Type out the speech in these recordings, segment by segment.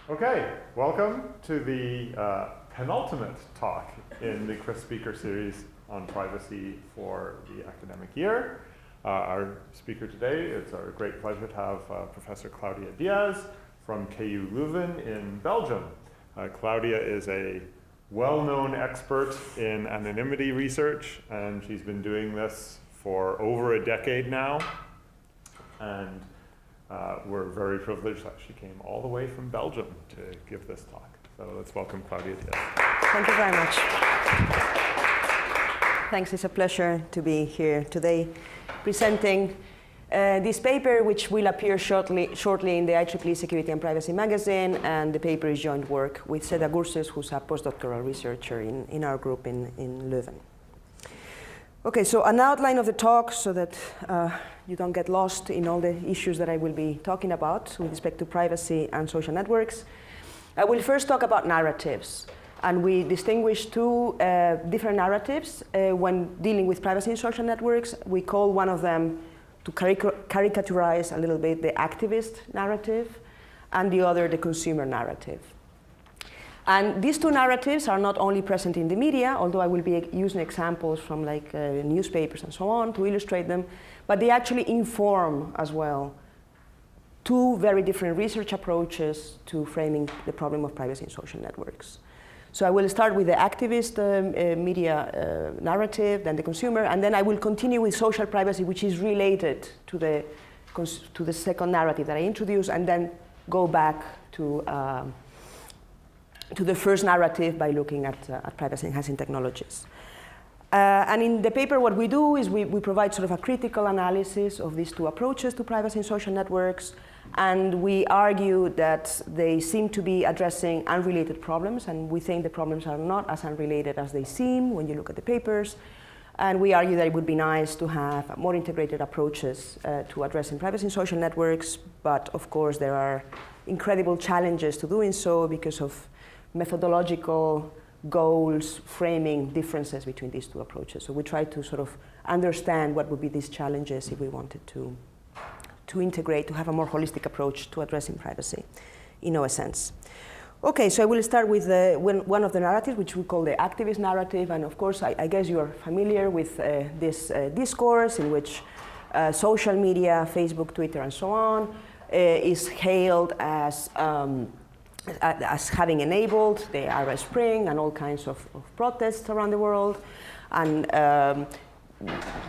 Okay, welcome to the penultimate talk in the CrySP speaker series on privacy for the academic year. Our speaker today, it's our great pleasure to have Professor Claudia Diaz from KU Leuven in Belgium. Claudia is a well-known expert in anonymity research, and she's been doing this for over a decade now. And we're very privileged that she came all the way from Belgium to give this talk. So let's welcome Claudia Diaz. Thank you very much. Thanks, it's a pleasure to be here today presenting this paper, which will appear shortly in the IEEE Security and Privacy magazine, and the paper is joint work with Seda Gurses, who's a postdoctoral researcher in our group in Leuven. Okay, so an outline of the talk so that you don't get lost in all the issues that I will be talking about with respect to privacy and social networks. I will first talk about narratives. And we distinguish two different narratives when dealing with privacy in social networks. We call one of them, to caricaturize a little bit, the activist narrative, and the other, the consumer narrative. And these two narratives are not only present in the media, although I will be using examples from like newspapers and so on to illustrate them, but they actually inform as well two very different research approaches to framing the problem of privacy in social networks. So I will start with the activist media narrative, then the consumer, and then I will continue with social privacy, which is related to the second narrative that I introduced, and then go back to the first narrative by looking at privacy-enhancing technologies. And in the paper, what we do is we provide sort of a critical analysis of these two approaches to privacy in social networks, and we argue that they seem to be addressing unrelated problems, and we think the problems are not as unrelated as they seem when you look at the papers. And we argue that it would be nice to have more integrated approaches to addressing privacy in social networks, but of course there are incredible challenges to doing so because of methodological goals framing differences between these two approaches. So we try to sort of understand what would be these challenges if we wanted to integrate, to have a more holistic approach to addressing privacy in OSNs. Okay, so I will start with one of the narratives, which we call the activist narrative. And of course, I guess you are familiar with this discourse in which social media, Facebook, Twitter, and so on, is hailed as having enabled the Arab Spring and all kinds of protests around the world. And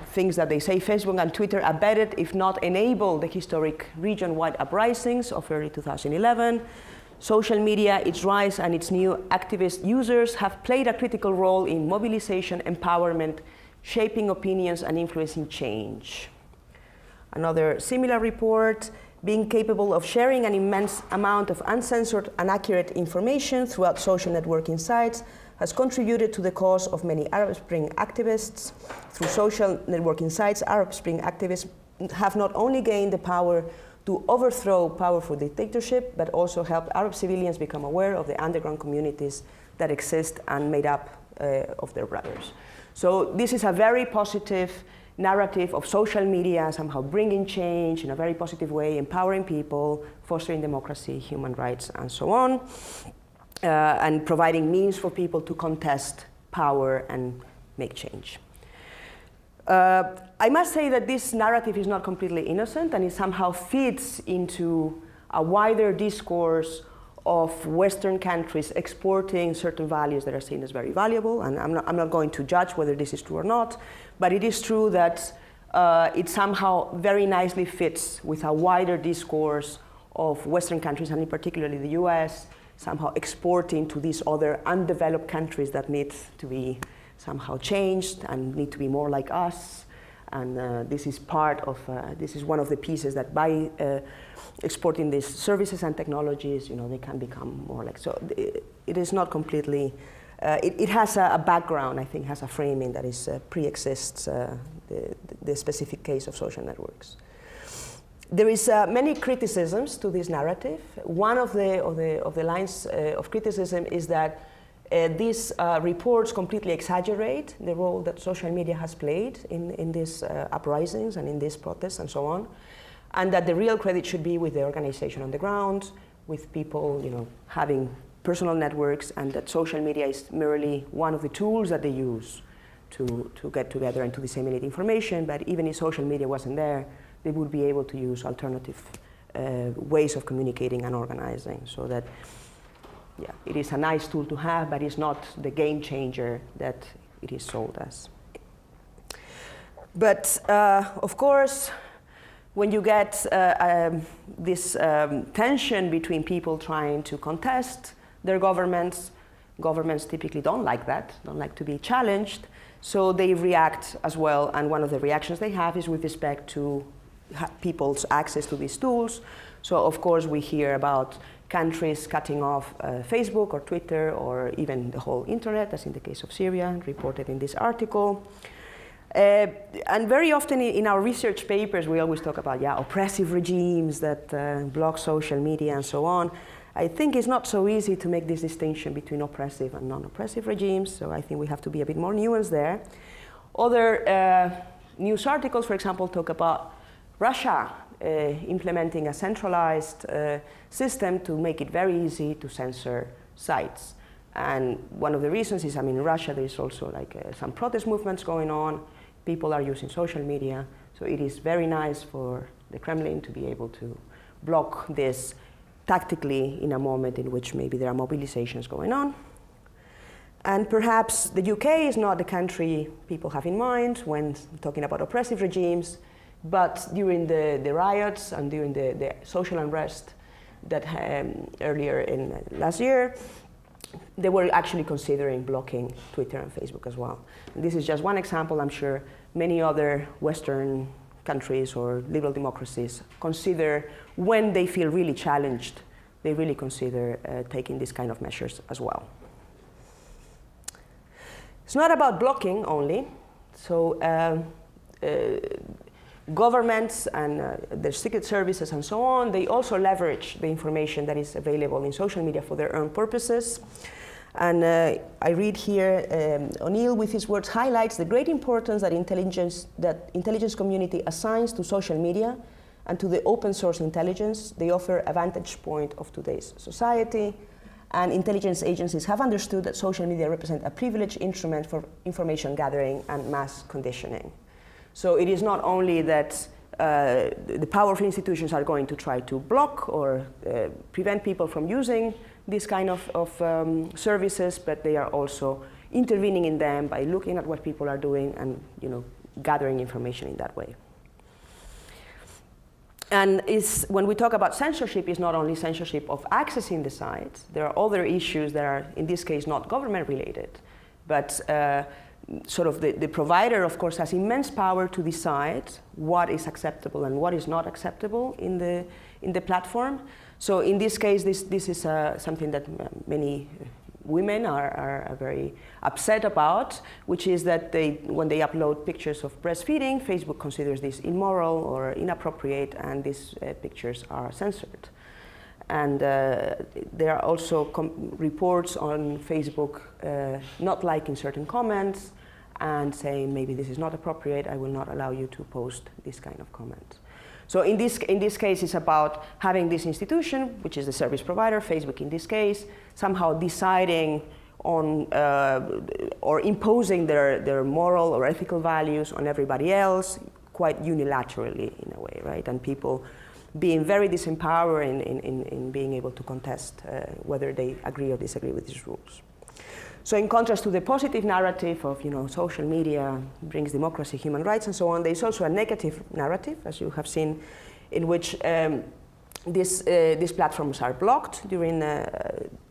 things that they say Facebook and Twitter abetted, if not enabled, the historic region-wide uprisings of early 2011. Social media, its rise and its new activist users have played a critical role in mobilization, empowerment, shaping opinions, and influencing change. Another similar report, being capable of sharing an immense amount of uncensored and accurate information throughout social networking sites has contributed to the cause of many Arab Spring activists. Through social networking sites, Arab Spring activists have not only gained the power to overthrow powerful dictatorship, but also helped Arab civilians become aware of the underground communities that exist and made up of their brothers. So this is a very positive narrative of social media somehow bringing change in a very positive way, empowering people, fostering democracy, human rights, and so on, and providing means for people to contest power and make change. I must say that this narrative is not completely innocent, and it somehow fits into a wider discourse of Western countries exporting certain values that are seen as very valuable. And I'm not going to judge whether this is true or not, but it is true that it somehow very nicely fits with a wider discourse of Western countries, and in particularly the US, somehow exporting to these other undeveloped countries that need to be somehow changed and need to be more like us. And this is part of, this is one of the pieces that by exporting these services and technologies, they can become more like, so it is not completely, it has a background, I think, has a framing that is pre-exists the specific case of social networks. There is many criticisms to this narrative. One of the lines of criticism is that these reports completely exaggerate the role that social media has played in these uprisings and in these protests and so on, and that the real credit should be with the organization on the ground, with people, having personal networks, and that social media is merely one of the tools that they use to get together and to disseminate information. But even if social media wasn't there, they would be able to use alternative ways of communicating and organizing. So that, yeah, it is a nice tool to have, but it's not the game changer that it is sold as. But of course, when you get this tension between people trying to contest their governments typically don't like that, don't like to be challenged, so they react as well, and one of the reactions they have is with respect to people's access to these tools. So of course we hear about countries cutting off Facebook or Twitter or even the whole internet, as in the case of Syria, reported in this article. And very often in our research papers, we always talk about oppressive regimes that block social media and so on. I think it's not so easy to make this distinction between oppressive and non-oppressive regimes, so I think we have to be a bit more nuanced there. Other news articles, for example, talk about Russia implementing a centralized system to make it very easy to censor sites. And one of the reasons is, in Russia there is also some protest movements going on. People are using social media, so it is very nice for the Kremlin to be able to block this tactically in a moment in which maybe there are mobilizations going on. And perhaps the UK is not the country people have in mind when talking about oppressive regimes, but during the riots and during the social unrest that earlier in last year, they were actually considering blocking Twitter and Facebook as well. And this is just one example. I'm sure many other Western countries or liberal democracies consider, when they feel really challenged, they really consider taking these kind of measures as well. It's not about blocking only. So governments and their secret services and so on, they also leverage the information that is available in social media for their own purposes. And I read here, O'Neill, with his words, highlights the great importance that intelligence community assigns to social media and to the open source intelligence. They offer a vantage point of today's society, and intelligence agencies have understood that social media represent a privileged instrument for information gathering and mass conditioning. So it is not only that the powerful institutions are going to try to block or prevent people from using this kind of services, but they are also intervening in them by looking at what people are doing and gathering information in that way. And when we talk about censorship, it's not only censorship of accessing the sites. There are other issues that are, in this case, not government related, but sort of the provider, of course, has immense power to decide what is acceptable and what is not acceptable in the platform. So in this case, this is something that many women are very upset about, which is that when they upload pictures of breastfeeding, Facebook considers this immoral or inappropriate, and these pictures are censored. And there are also reports on Facebook not liking certain comments and saying, maybe this is not appropriate, I will not allow you to post this kind of comment. So in this case, it's about having this institution, which is the service provider, Facebook in this case, somehow deciding on or imposing their moral or ethical values on everybody else, quite unilaterally in a way, right? And people being very disempowered in being able to contest whether they agree or disagree with these rules. So in contrast to the positive narrative of social media brings democracy, human rights, and so on, there is also a negative narrative, as you have seen, in which these platforms are blocked during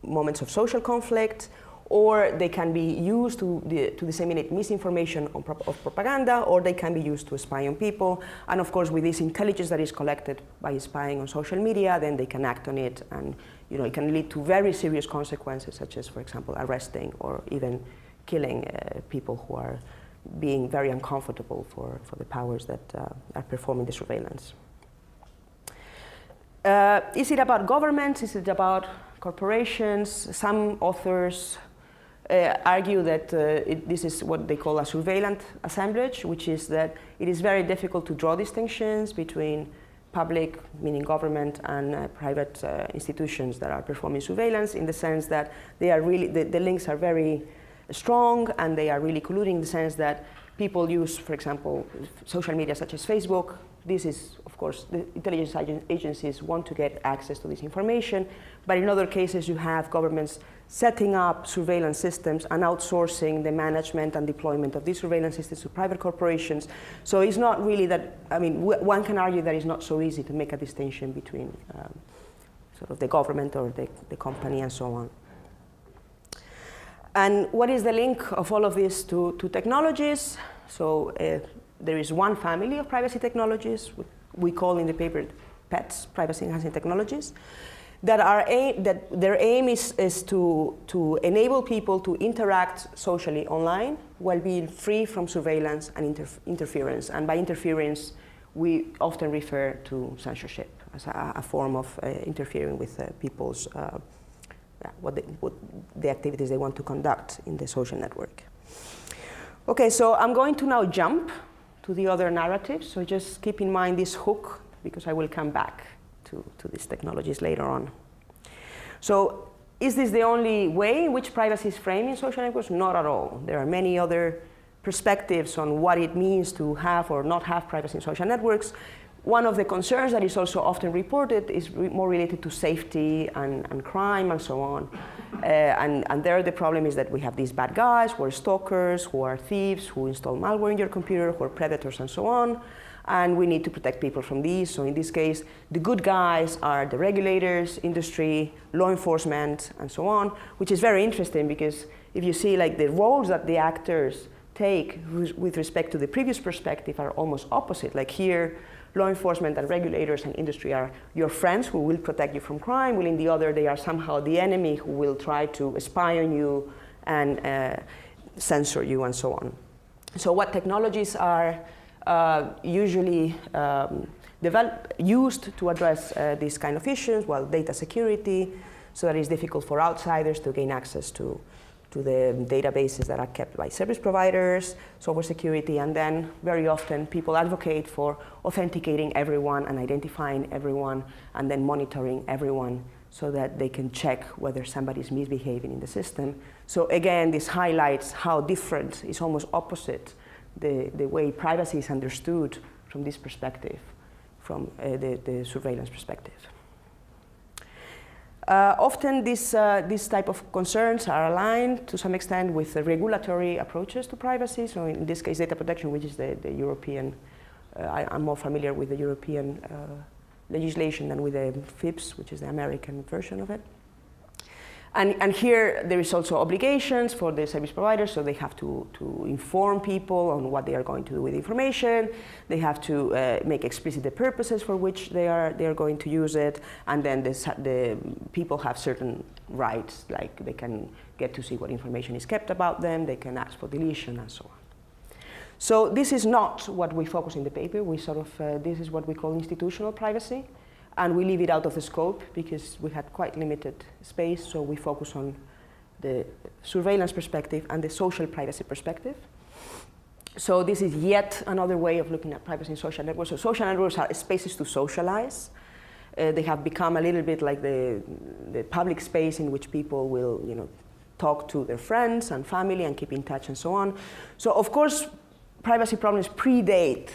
moments of social conflict, or they can be used to disseminate misinformation of propaganda, or they can be used to spy on people. And of course, with this intelligence that is collected by spying on social media, then they can act on it, and it can lead to very serious consequences, such as, for example, arresting or even killing people who are being very uncomfortable for the powers that are performing the surveillance. Is it about governments? Is it about corporations? Some authors argue that this is what they call a surveillance assemblage, which is that it is very difficult to draw distinctions between public, meaning government, and private institutions that are performing surveillance, in the sense that they are really, the links are very strong, and they are really colluding in the sense that people use, for example, social media such as Facebook. This is, of course, the intelligence agencies want to get access to this information, but in other cases you have governments setting up surveillance systems and outsourcing the management and deployment of these surveillance systems to private corporations. So it's not really that, I mean, one can argue that it's not so easy to make a distinction between sort of the government or the company and so on. And what is the link of all of this to technologies? So there is one family of privacy technologies, we call in the paper PETs, privacy enhancing technologies, that their aim is to enable people to interact socially online while being free from surveillance and interference. And by interference, we often refer to censorship as a form of interfering with people's what the activities they want to conduct in the social network. Okay, so I'm going to now jump to the other narratives. So just keep in mind this hook, because I will come back to these technologies later on. So is this the only way in which privacy is framed in social networks? Not at all. There are many other perspectives on what it means to have or not have privacy in social networks. One of the concerns that is also often reported is more related to safety and crime and so on. And there the problem is that we have these bad guys who are stalkers, who are thieves, who install malware in your computer, who are predators and so on. And we need to protect people from these. So in this case, the good guys are the regulators, industry, law enforcement, and so on, which is very interesting because if you see like the roles that the actors take with respect to the previous perspective are almost opposite. Like here, law enforcement and regulators and industry are your friends who will protect you from crime, while in the other they are somehow the enemy who will try to spy on you and censor you and so on. So what technologies are usually used to address these kind of issues? Well, data security, so that it's difficult for outsiders to gain access to the databases that are kept by service providers, software security, and then very often people advocate for authenticating everyone and identifying everyone and then monitoring everyone so that they can check whether somebody is misbehaving in the system. So again, this highlights how different, is almost opposite, the way privacy is understood from this perspective, from the surveillance perspective. Often these type of concerns are aligned to some extent with the regulatory approaches to privacy. So in this case, data protection, which is the European, I'm more familiar with the European legislation than with the FIPS, which is the American version of it. And here there is also obligations for the service providers, so they have to inform people on what they are going to do with information. They have to make explicit the purposes for which they are going to use it, and then the people have certain rights, like they can get to see what information is kept about them, they can ask for deletion and so on. So this is not what we focus in the paper. We sort of this is what we call institutional privacy. And we leave it out of the scope because we had quite limited space, so we focus on the surveillance perspective and the social privacy perspective. So this is yet another way of looking at privacy in social networks. So social networks are spaces to socialize. They have become a little bit like the public space in which people will, talk to their friends and family and keep in touch and so on. So of course, privacy problems predate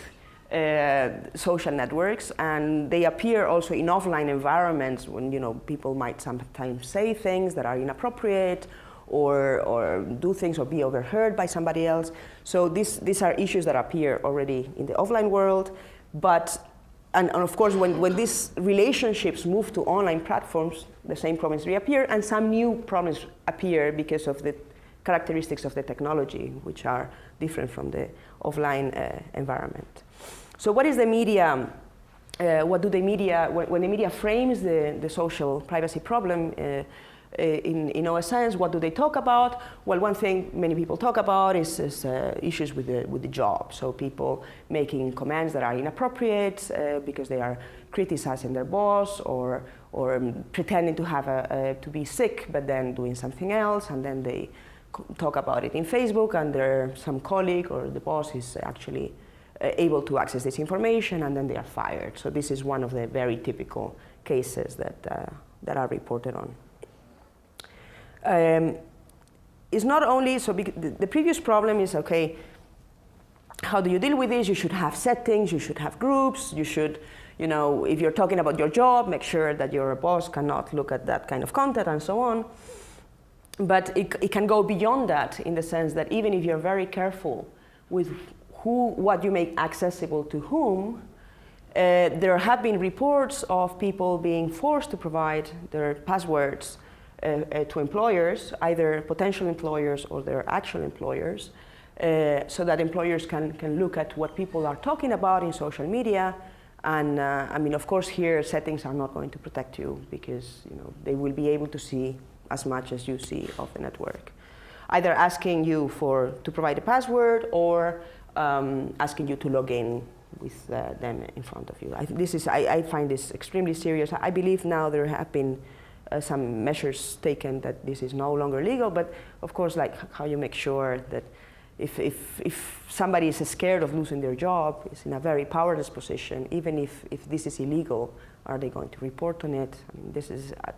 social networks, and they appear also in offline environments when people might sometimes say things that are inappropriate or do things or be overheard by somebody else. So these are issues that appear already in the offline world, and of course when these relationships move to online platforms, the same problems reappear and some new problems appear because of the characteristics of the technology, which are different from the offline environment. So what is the media? What do the media, when the media frames the social privacy problem in OSNs, what do they talk about? Well, one thing many people talk about is issues with the job. So people making comments that are inappropriate because they are criticizing their boss or pretending to have to be sick but then doing something else, and then they talk about it in Facebook, and some colleague or the boss is actually able to access this information, and then they are fired. So this is one of the very typical cases that are reported on. It's not only, so the previous problem is, okay, how do you deal with this? You should have settings, you should have groups, you should, you know, if you're talking about your job, make sure that your boss cannot look at that kind of content and so on. But it can go beyond that in the sense that even if you're very careful with what you make accessible to whom, there have been reports of people being forced to provide their passwords to employers, either potential employers or their actual employers, so that employers can look at what people are talking about in social media. And I mean, of course, here settings are not going to protect you because they will be able to see as much as you see of the network, either asking you to provide a password or asking you to log in with them in front of you. I find this extremely serious. I believe now there have been some measures taken that this is no longer legal, but of course, like how you make sure that if somebody is scared of losing their job, is in a very powerless position, even if this is illegal, are they going to report on it? I mean,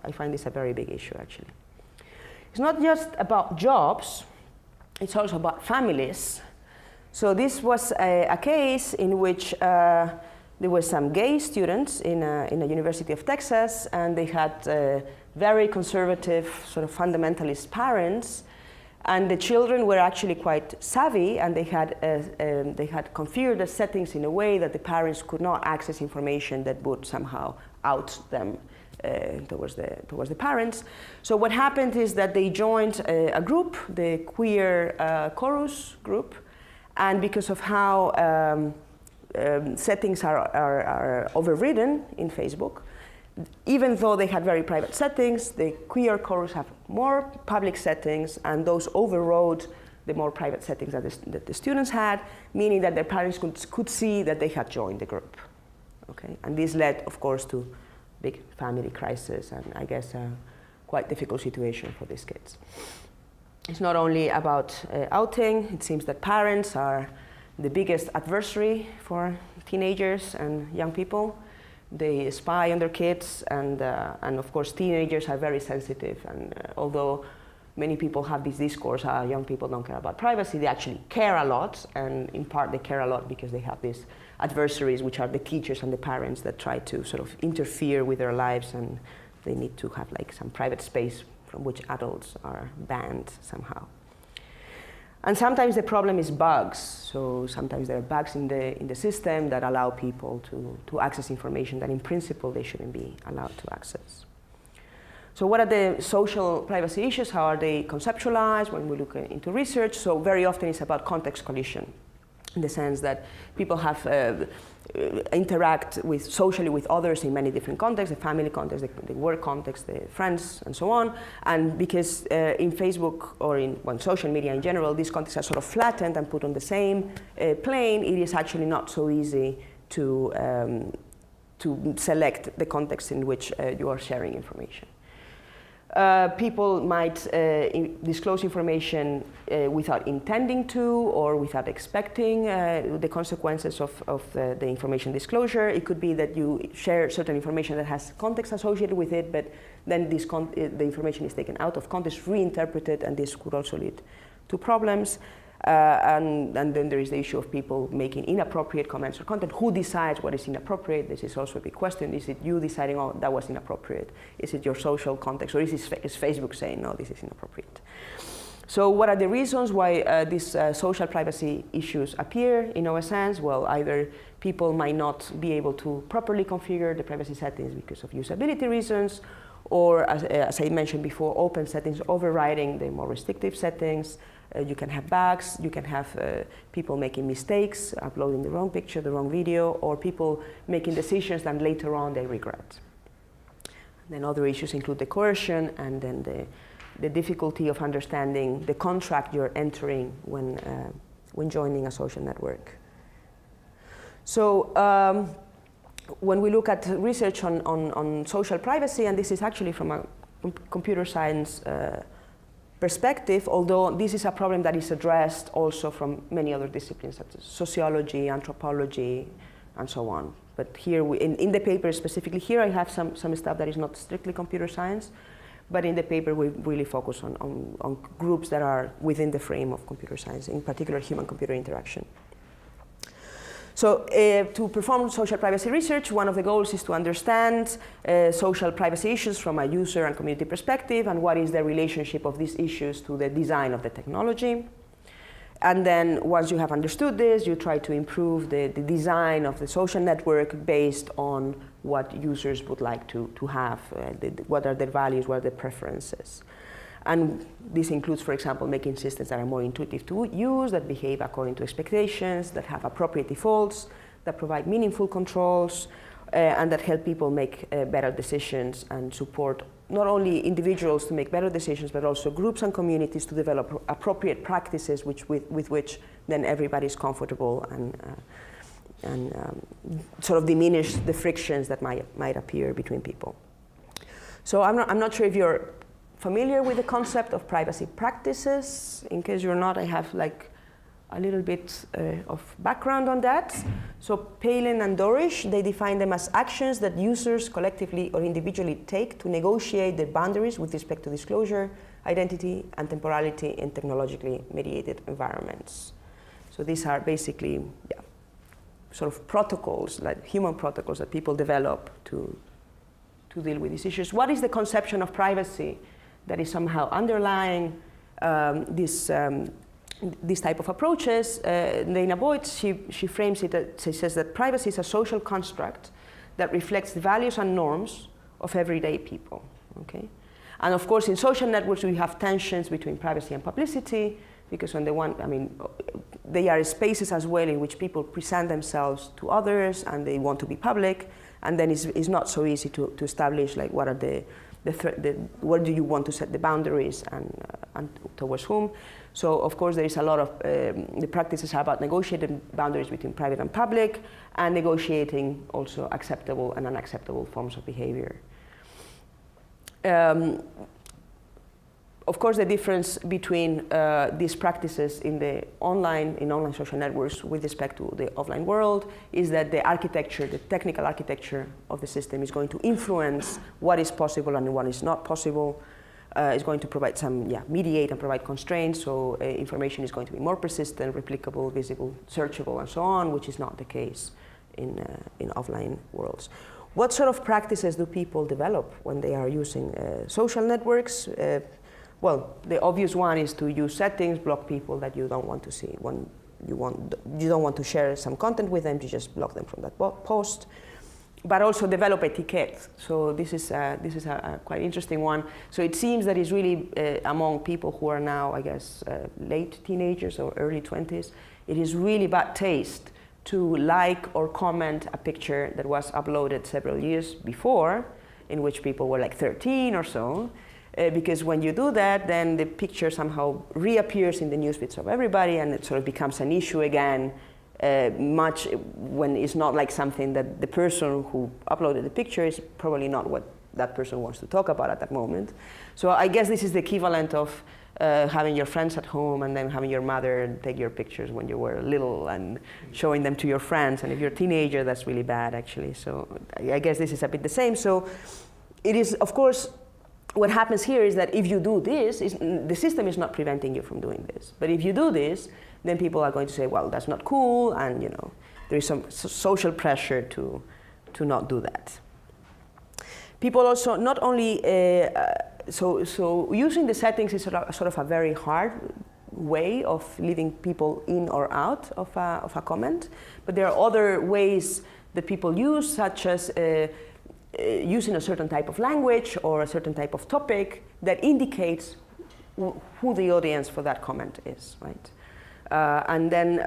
I find this a very big issue, actually. It's not just about jobs, it's also about families. So this was a case in which there were some gay students in the University of Texas, and they had very conservative, sort of fundamentalist parents, and the children were actually quite savvy, and they had configured the settings in a way that the parents could not access information that would somehow out them towards the parents. So what happened is that they joined a group, the Queer Chorus group, and because of how settings are overridden in Facebook, even though they had very private settings, the Queer Chorus have more public settings, and those overrode the more private settings that the students had, meaning that their parents could see that they had joined the group. Okay? And this led, of course, to big family crisis, and I guess a quite difficult situation for these kids. It's not only about outing. It seems that parents are the biggest adversary for teenagers and young people. They spy on their kids, and of course teenagers are very sensitive, and although many people have this discourse, young people don't care about privacy, they actually care a lot, and in part they care a lot because they have these adversaries, which are the teachers and the parents that try to sort of interfere with their lives, and they need to have like some private space from which adults are banned somehow. And sometimes the problem is bugs. So sometimes there are bugs in the system that allow people to access information that in principle they shouldn't be allowed to access. So what are the social privacy issues? How are they conceptualized when we look into research? So very often it's about context collision, in the sense that people have interact socially with others in many different contexts, the family context, the work context, the friends, and so on. And because in Facebook or in social media in general, these contexts are sort of flattened and put on the same plane, it is actually not so easy to select the context in which you are sharing information. People might disclose information without intending to or without expecting the consequences of the information disclosure. It could be that you share certain information that has context associated with it, but then the information is taken out of context, reinterpreted, and this could also lead to problems. And then there is the issue of people making inappropriate comments or content. Who decides what is inappropriate? This is also a big question. Is it you deciding, oh, that was inappropriate? Is it your social context? Or is Facebook saying, no, this is inappropriate? So what are the reasons why these social privacy issues appear in OSNs? Well, either people might not be able to properly configure the privacy settings because of usability reasons, or as I mentioned before, open settings overriding the more restrictive settings. You can have bugs, you can have people making mistakes, uploading the wrong picture, the wrong video, or people making decisions that later on they regret. Then other issues include the coercion, and then the difficulty of understanding the contract you're entering when joining a social network. So when we look at research on social privacy, and this is actually from a computer science perspective, although this is a problem that is addressed also from many other disciplines such as sociology, anthropology, and so on. But here, in the paper specifically, here I have some stuff that is not strictly computer science, but in the paper we really focus on groups that are within the frame of computer science, in particular human-computer interaction. So to perform social privacy research, one of the goals is to understand social privacy issues from a user and community perspective, and what is the relationship of these issues to the design of the technology. And then once you have understood this, you try to improve the design of the social network based on what users would like to have, what are their values, what are their preferences. And this includes, for example, making systems that are more intuitive to use, that behave according to expectations, that have appropriate defaults, that provide meaningful controls, and that help people make better decisions and support not only individuals to make better decisions, but also groups and communities to develop appropriate practices with which then everybody is comfortable and sort of diminish the frictions that might appear between people. So I'm not sure if you're familiar with the concept of privacy practices. In case you're not, I have like a little bit of background on that. So Palin and Dorish, they define them as actions that users collectively or individually take to negotiate their boundaries with respect to disclosure, identity, and temporality in technologically mediated environments. So these are basically sort of protocols, like human protocols that people develop to deal with these issues. What is the conception of privacy that is somehow underlying these type of approaches? Dana Boyd, she frames it, she says that privacy is a social construct that reflects the values and norms of everyday people, okay? And of course, in social networks, we have tensions between privacy and publicity, because on the one, I mean, they are spaces as well in which people present themselves to others and they want to be public, and then it's not so easy to establish like what are where do you want to set the boundaries and towards whom. So of course there is a lot of, the practices are about negotiating boundaries between private and public, and negotiating also acceptable and unacceptable forms of behavior. Of course, the difference between these practices in online social networks with respect to the offline world is that the architecture, the technical architecture of the system is going to influence what is possible and what is not possible. It's going to provide mediate and provide constraints, so information is going to be more persistent, replicable, visible, searchable, and so on, which is not the case in offline worlds. What sort of practices do people develop when they are using social networks? Well, the obvious one is to use settings, block people that you don't want to see. When you don't want to share some content with them, you just block them from that post. But also develop etiquette. So this is a quite interesting one. So it seems that it's really among people who are now, I guess, late teenagers or early 20s, it is really bad taste to like or comment a picture that was uploaded several years before, in which people were like 13 or so. Because when you do that, then the picture somehow reappears in the newsfeeds of everybody, and it sort of becomes an issue again, much when it's not like something that the person who uploaded the picture is probably not what that person wants to talk about at that moment. So I guess this is the equivalent of having your friends at home and then having your mother take your pictures when you were little and showing them to your friends. And if you're a teenager, that's really bad, actually. So I guess this is a bit the same. So it is, of course, what happens here is that if you do this, the system is not preventing you from doing this. But if you do this, then people are going to say, well, that's not cool, and there is some social pressure to not do that. People also not only, so using the settings is sort of a very hard way of leaving people in or out of a comment, but there are other ways that people use, such as using a certain type of language or a certain type of topic that indicates who the audience for that comment is, right? And then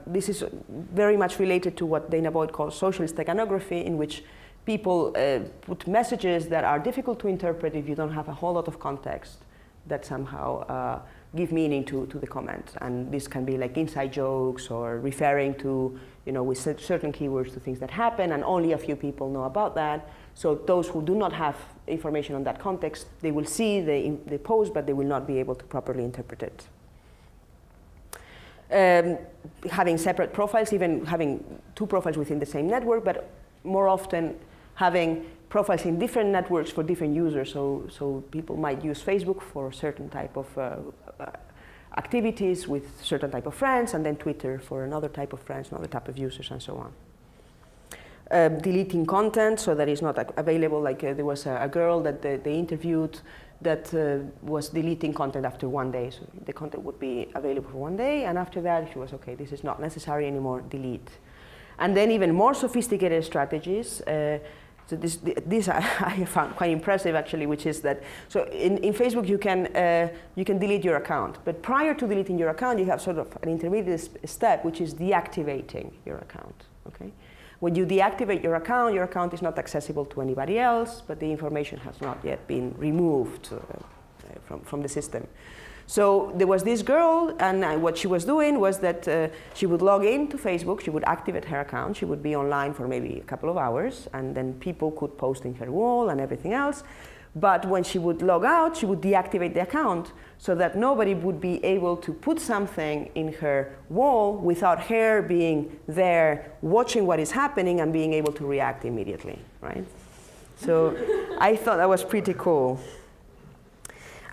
this is very much related to what Dana Boyd calls social steganography, in which people put messages that are difficult to interpret if you don't have a whole lot of context that somehow give meaning to the comment. And this can be like inside jokes or referring to, with certain keywords to things that happen, and only a few people know about that. So those who do not have information on that context, they will see the post, but they will not be able to properly interpret it. Having separate profiles, even having 2 profiles within the same network, but more often having profiles in different networks for different users. So people might use Facebook for a certain type of activities with certain type of friends, and then Twitter for another type of friends, another type of users, and so on. Deleting content so that it's not available. Like there was a girl that they interviewed that was deleting content after 1 day. So the content would be available for 1 day, and after that she was, okay, this is not necessary anymore, delete. And then even more sophisticated strategies. So this I found quite impressive actually, which is that, so in Facebook you can delete your account, but prior to deleting your account you have sort of an intermediate step, which is deactivating your account, okay? When you deactivate your account is not accessible to anybody else, but the information has not yet been removed from the system. So there was this girl, and what she was doing was that she would log in to Facebook, she would activate her account, she would be online for maybe a couple of hours, and then people could post in her wall and everything else. But when she would log out, she would deactivate the account so that nobody would be able to put something in her wall without her being there watching what is happening and being able to react immediately, right? So I thought that was pretty cool.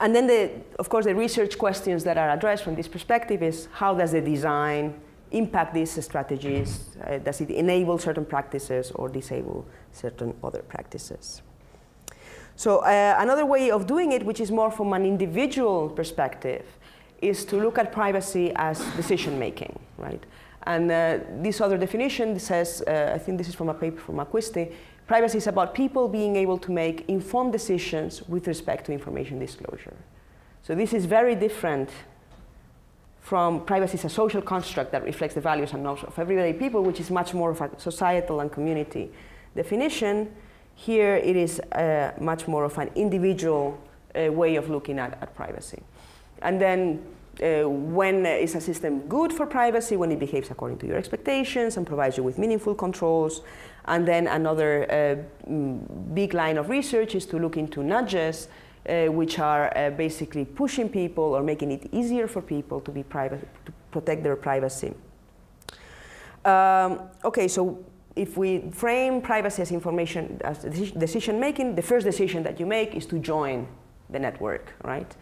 And then, of course, the research questions that are addressed from this perspective is, how does the design impact these strategies? Does it enable certain practices or disable certain other practices? So another way of doing it, which is more from an individual perspective, is to look at privacy as decision-making, right? And this other definition says, I think this is from a paper from Acquisti, privacy is about people being able to make informed decisions with respect to information disclosure. So this is very different from privacy as a social construct that reflects the values and norms of everyday people, which is much more of a societal and community definition. Here it is much more of an individual way of looking at privacy. And then when is a system good for privacy? When it behaves according to your expectations and provides you with meaningful controls. And then another big line of research is to look into nudges, which are basically pushing people or making it easier for people to be private, to protect their privacy. Okay, so if we frame privacy as information, as decision making, the first decision that you make is to join the network, right?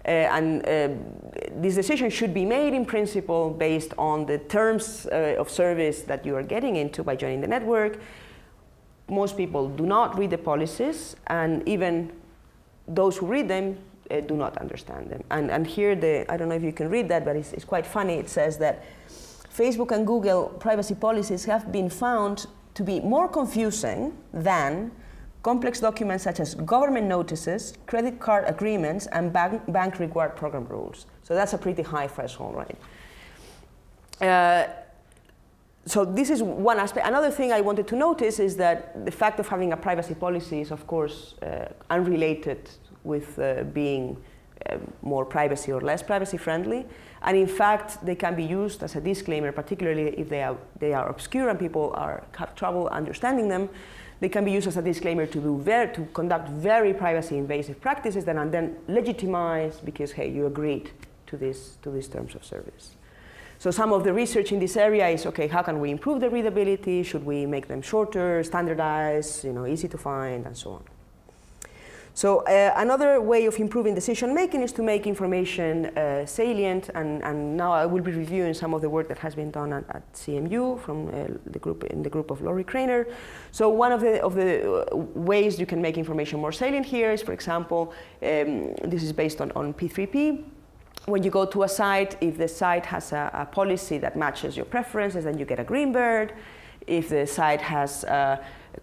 This decision should be made in principle based on the terms of service that you are getting into by joining the network. Most people do not read the policies, and even those who read them do not understand them. And here, I don't know if you can read that, but it's quite funny. It says that Facebook and Google privacy policies have been found to be more confusing than complex documents such as government notices, credit card agreements, and bank reward program rules. So that's a pretty high threshold, right? So this is one aspect. Another thing I wanted to notice is that the fact of having a privacy policy is, of course, unrelated with being more privacy or less privacy friendly. And in fact, they can be used as a disclaimer, particularly if they are obscure and people have trouble understanding them. They can be used as a disclaimer to conduct very privacy invasive practices that are then legitimized because, hey, you agreed to these terms of service. So some of the research in this area is, okay, how can we improve the readability? Should we make them shorter, standardized, easy to find, and so on. So another way of improving decision making is to make information salient, and now I will be reviewing some of the work that has been done at CMU from the group of Laurie Craner. So one of the ways you can make information more salient here is, for example, this is based on P3P. When you go to a site, if the site has a policy that matches your preferences, then you get a green bird. If the site has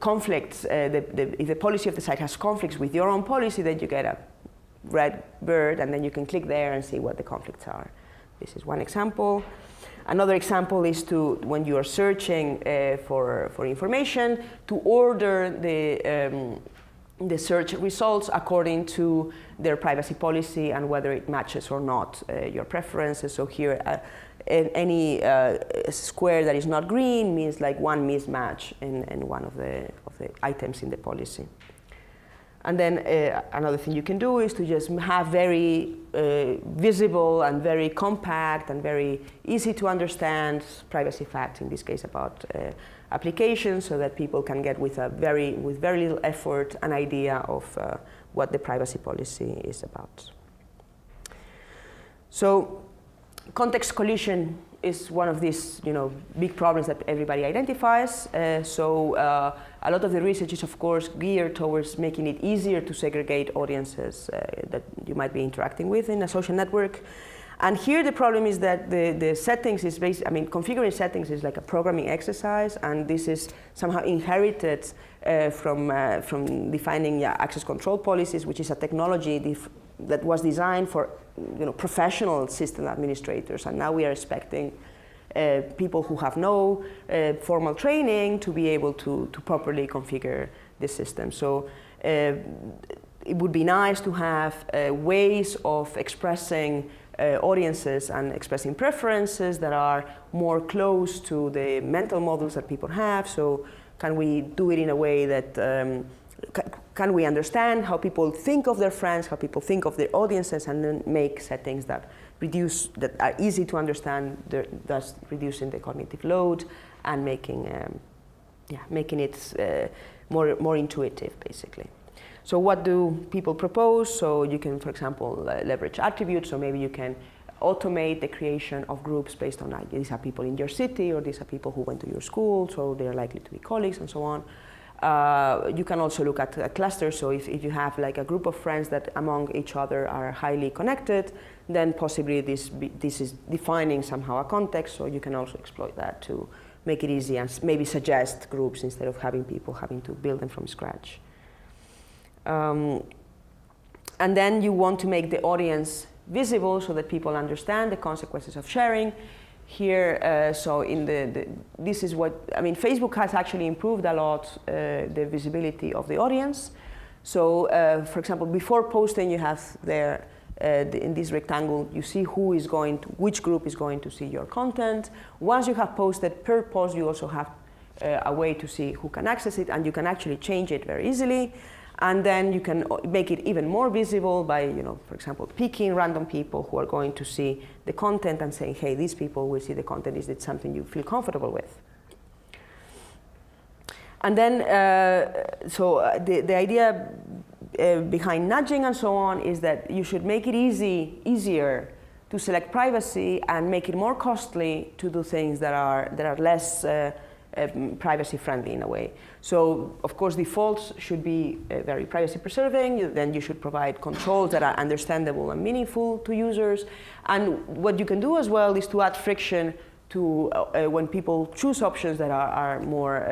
conflicts, if the policy of the site has conflicts with your own policy, then you get a red bird, and then you can click there and see what the conflicts are. This is one example. Another example is when you are searching for information, to order the search results according to their privacy policy and whether it matches or not your preferences. So here, any square that is not green means like one mismatch in one of the items in the policy. And then another thing you can do is to just have very visible and very compact and very easy to understand privacy facts, in this case about applications, so that people can get with very little effort an idea of what the privacy policy is about. So context collision is one of these big problems that everybody identifies. A lot of the research is, of course, geared towards making it easier to segregate audiences that you might be interacting with in a social network. And here the problem is that the settings is configuring settings is like a programming exercise, and this is somehow inherited from defining access control policies, which is a technology that was designed for professional system administrators, and now we are expecting people who have no formal training to be able to properly configure the system. So it would be nice to have ways of expressing audiences and expressing preferences that are more close to the mental models that people have. So can we do it in a way that can we understand how people think of their friends, how people think of their audiences, and then make settings that are easy to understand, thus reducing the cognitive load and making it more intuitive, basically. So what do people propose? So you can, for example, leverage attributes. So maybe you can automate the creation of groups based on like, these are people in your city, or these are people who went to your school, so they're likely to be colleagues, and so on. You can also look at a cluster. So if you have like a group of friends that among each other are highly connected, then possibly this is defining somehow a context. So you can also exploit that to make it easy and maybe suggest groups instead of having people having to build them from scratch. And then you want to make the audience visible so that people understand the consequences of sharing. Here, so in this is what, Facebook has actually improved a lot the visibility of the audience. So, for example, before posting, you have there, in this rectangle, you see which group is going to see your content. Once you have posted per post, you also have a way to see who can access it, and you can actually change it very easily. And then you can make it even more visible by, for example, picking random people who are going to see the content and saying, hey, these people will see the content. Is it something you feel comfortable with? And then, the idea behind nudging and so on is that you should make it easier to select privacy and make it more costly to do things that are less privacy friendly in a way. So of course defaults should be very privacy preserving. Then you should provide controls that are understandable and meaningful to users. And what you can do as well is to add friction to when people choose options that are more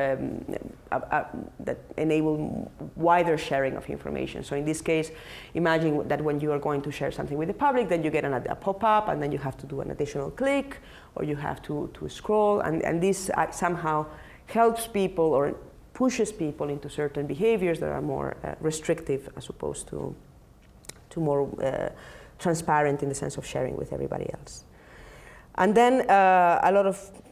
that enable wider sharing of information. So in this case, imagine that when you are going to share something with the public, then you get a pop-up, and then you have to do an additional click, or you have to scroll, and this somehow helps people or pushes people into certain behaviors that are more restrictive as opposed to more transparent in the sense of sharing with everybody else. And then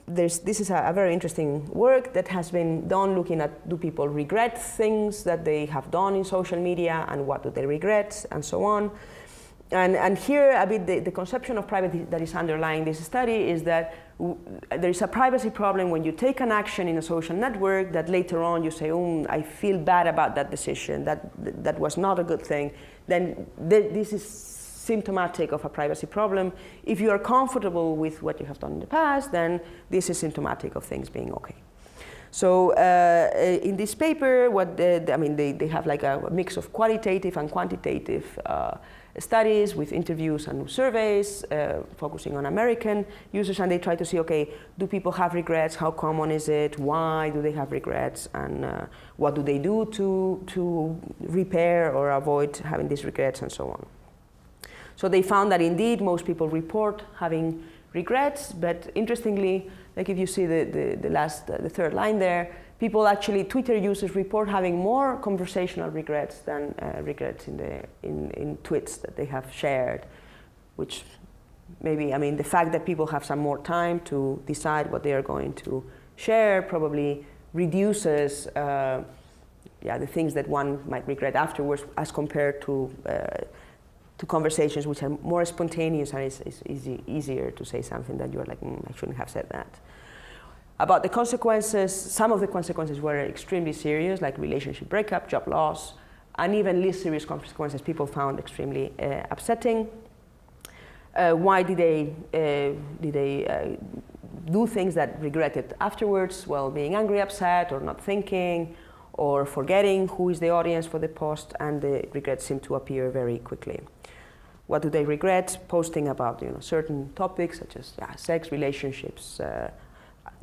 this is a very interesting work that has been done looking at, do people regret things that they have done in social media, and what do they regret, and so on. And here a bit the conception of privacy that is underlying this study is that there is a privacy problem when you take an action in a social network that later on you say, oh, I feel bad about that decision, that was not a good thing. Then this is symptomatic of a privacy problem. If you are comfortable with what you have done in the past, then this is symptomatic of things being okay. So in this paper, they have like a mix of qualitative and quantitative studies with interviews and surveys focusing on American users, and they try to see, okay, do people have regrets? How common is it? Why do they have regrets? And what do they do to repair or avoid having these regrets, and so on. So they found that indeed most people report having regrets, but interestingly, like if you see the third line there, people actually, Twitter users report having more conversational regrets than regrets in tweets that they have shared, which maybe, I mean, the fact that people have some more time to decide what they are going to share probably reduces the things that one might regret afterwards as compared to conversations which are more spontaneous, and it's easier to say something that you're like, I shouldn't have said that. About the consequences, some of the consequences were extremely serious, like relationship breakup, job loss, and even less serious consequences people found extremely upsetting. Why did they do things that regretted afterwards? Well, being angry, upset, or not thinking, or forgetting who is the audience for the post, and the regrets seem to appear very quickly. What do they regret? Posting about certain topics such as sex, relationships,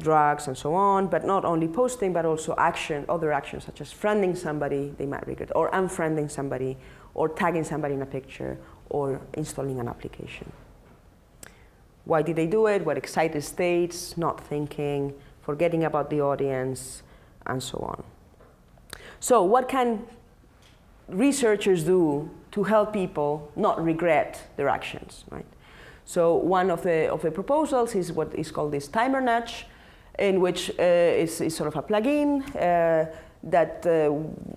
drugs, and so on, but not only posting, but also other actions such as friending somebody they might regret, or unfriending somebody, or tagging somebody in a picture, or installing an application. Why did they do it? What excited states, not thinking, forgetting about the audience, and so on. So what can researchers do to help people not regret their actions, right? So one of the proposals is what is called this timer nudge, in which is sort of a plugin that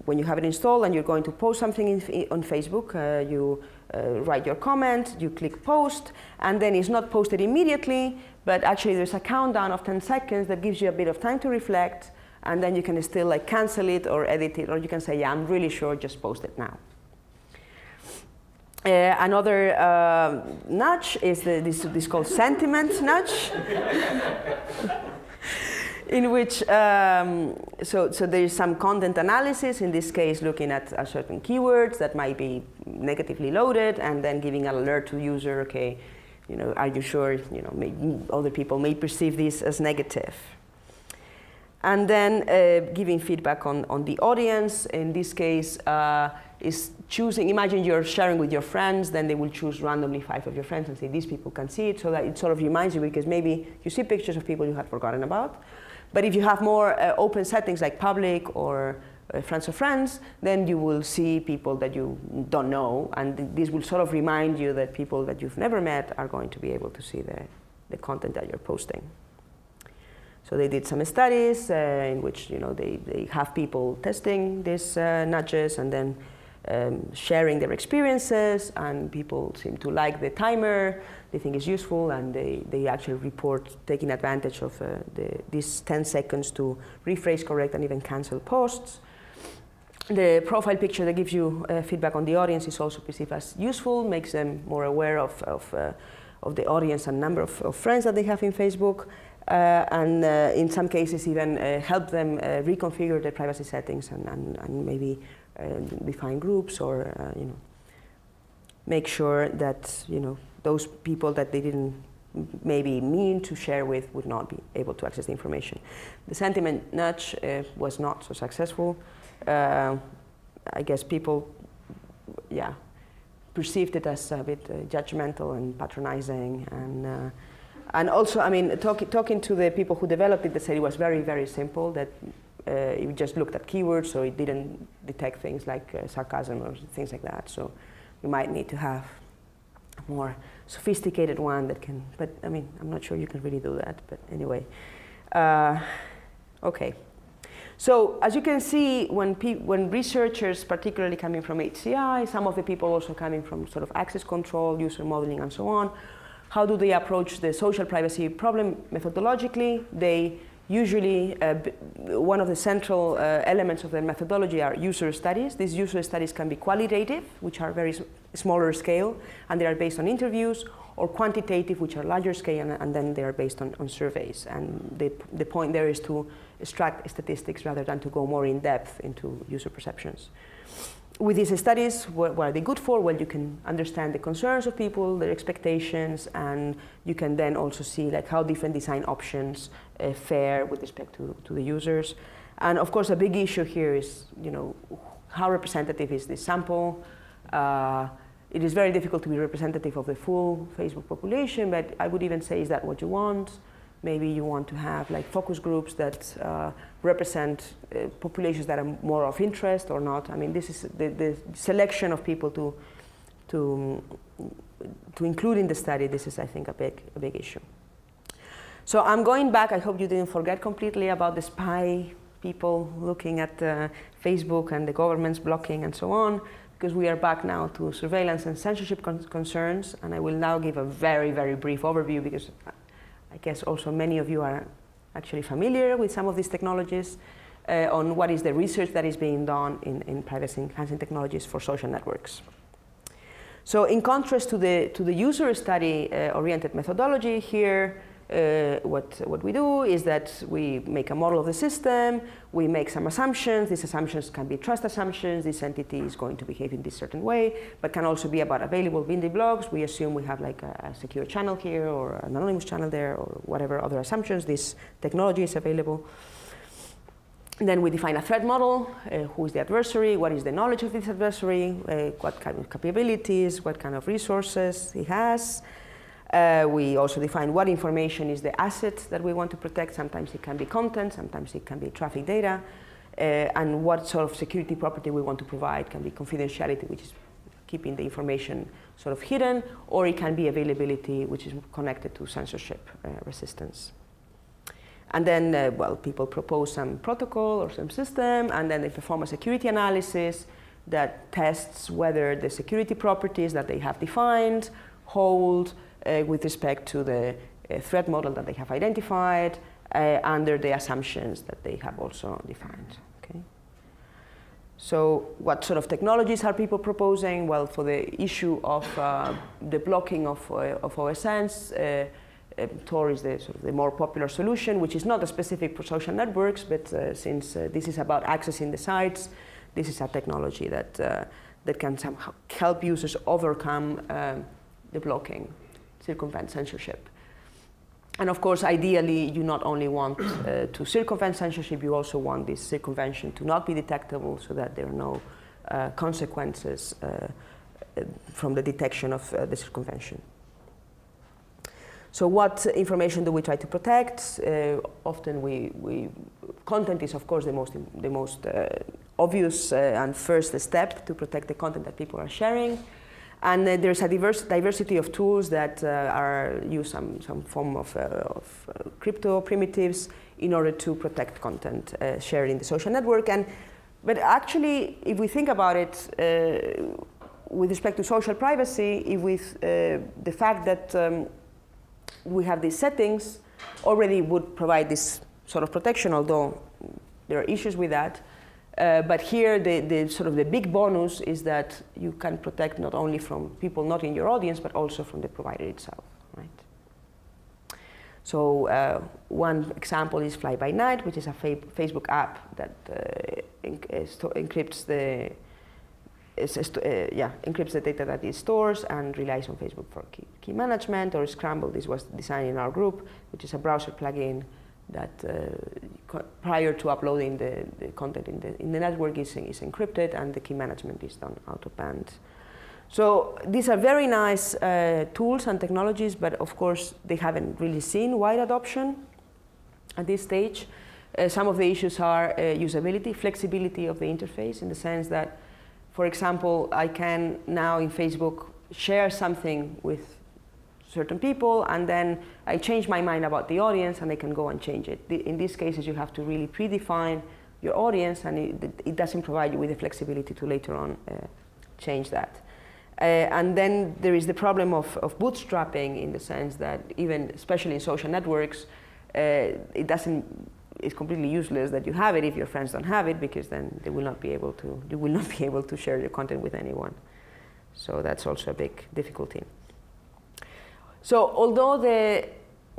when you have it installed and you're going to post something on Facebook, you write your comment, you click post, and then it's not posted immediately, but actually there's a countdown of 10 seconds that gives you a bit of time to reflect, and then you can still like cancel it or edit it, or you can say, yeah, I'm really sure, just post it now. Another nudge is this called sentiment nudge, in which, so there is some content analysis, in this case looking at certain keywords that might be negatively loaded, and then giving an alert to the user, okay, are you sure, other people may perceive this as negative. And then giving feedback on the audience, in this case, is choosing, imagine you're sharing with your friends, then they will choose randomly 5 of your friends and say, these people can see it, so that it sort of reminds you, because maybe you see pictures of people you had forgotten about. But if you have more open settings like public or friends of friends, then you will see people that you don't know, and this will sort of remind you that people that you've never met are going to be able to see the content that you're posting. So they did some studies in which they have people testing these nudges and then sharing their experiences, and people seem to like the timer. They think it's useful, and they actually report taking advantage of these 10 seconds to rephrase, correct, and even cancel posts. The profile picture that gives you feedback on the audience is also perceived as useful, makes them more aware of the audience and number of friends that they have in Facebook, and in some cases even help them reconfigure their privacy settings and maybe define groups, or make sure that those people that they didn't maybe mean to share with would not be able to access the information. The sentiment nudge was not so successful. I guess people, perceived it as a bit judgmental and patronizing, and also, I mean, talking to the people who developed it, they said it was very, very simple, that it just looked at keywords, so it didn't detect things like sarcasm or things like that. So you might need to have a more sophisticated one that can, but I mean, I'm not sure you can really do that, but anyway. Okay. So as you can see, when researchers, particularly coming from HCI, some of the people also coming from sort of access control, user modeling, and so on, how do they approach the social privacy problem methodologically? They usually, one of the central elements of their methodology are user studies. These user studies can be qualitative, which are very smaller scale, and they are based on interviews, or quantitative, which are larger scale, and then they are based on surveys. And the point there is to extract statistics rather than to go more in depth into user perceptions. With these studies, what are they good for? Well, you can understand the concerns of people, their expectations, and you can then also see like how different design options fare with respect to the users. And of course, a big issue here is, how representative is this sample? It is very difficult to be representative of the full Facebook population, but I would even say, is that what you want? Maybe you want to have like focus groups that represent populations that are more of interest or not. I mean, this is the selection of people to include in the study. This is, I think, a big issue. So I'm going back. I hope you didn't forget completely about the spy people looking at Facebook and the government's blocking and so on, because we are back now to surveillance and censorship concerns. And I will now give a very, very brief overview, because I guess also many of you are actually familiar with some of these technologies, on what is the research that is being done in privacy-enhancing technologies for social networks. So in contrast to the user study-oriented methodology here, what we do is that we make a model of the system, we make some assumptions. These assumptions can be trust assumptions. This entity is going to behave in this certain way, but can also be about available binding blocks. We assume we have like a secure channel here or an anonymous channel there or whatever other assumptions this technology is available. And then we define a threat model. Who is the adversary? What is the knowledge of this adversary? What kind of capabilities? What kind of resources he has? We also define what information is the asset that we want to protect. Sometimes it can be content, sometimes it can be traffic data, and what sort of security property we want to provide. Can be confidentiality, which is keeping the information sort of hidden, or it can be availability, which is connected to censorship resistance. And then, well, people propose some protocol or some system, and then they perform a security analysis that tests whether the security properties that they have defined hold with respect to the threat model that they have identified under the assumptions that they have also defined. Okay. So what sort of technologies are people proposing? Well, for the issue of the blocking of OSNs, Tor is the more popular solution, which is not specific for social networks, but since this is about accessing the sites, this is a technology that can somehow help users overcome the blocking, circumvent censorship. And of course, ideally, you not only want to circumvent censorship, you also want this circumvention to not be detectable, so that there are no consequences from the detection of the circumvention. So what information do we try to protect? Often content is, of course, the most obvious and first step to protect the content that people are sharing. And there's a diversity of tools that use some form of crypto primitives in order to protect content shared in the social network. But actually, if we think about it, with respect to social privacy, the fact that we have these settings already would provide this sort of protection, although there are issues with that. But here, the big bonus is that you can protect not only from people not in your audience, but also from the provider itself, right? So one example is Fly by Night, which is a Facebook app that encrypts the data that it stores and relies on Facebook for key management. Or Scramble, this was designed in our group, which is a browser plugin that prior to uploading the content in the network is encrypted, and the key management is done out-of-band. So these are very nice tools and technologies, but of course they haven't really seen wide adoption at this stage. Some of the issues are usability, flexibility of the interface, in the sense that, for example, I can now in Facebook share something with certain people, and then I change my mind about the audience, and they can go and change it. In these cases, you have to really predefine your audience, and it doesn't provide you with the flexibility to later on change that. And then there is the problem of bootstrapping, in the sense that even, especially in social networks, it's completely useless that you have it if your friends don't have it, because then you will not be able to share your content with anyone. So that's also a big difficulty. So although the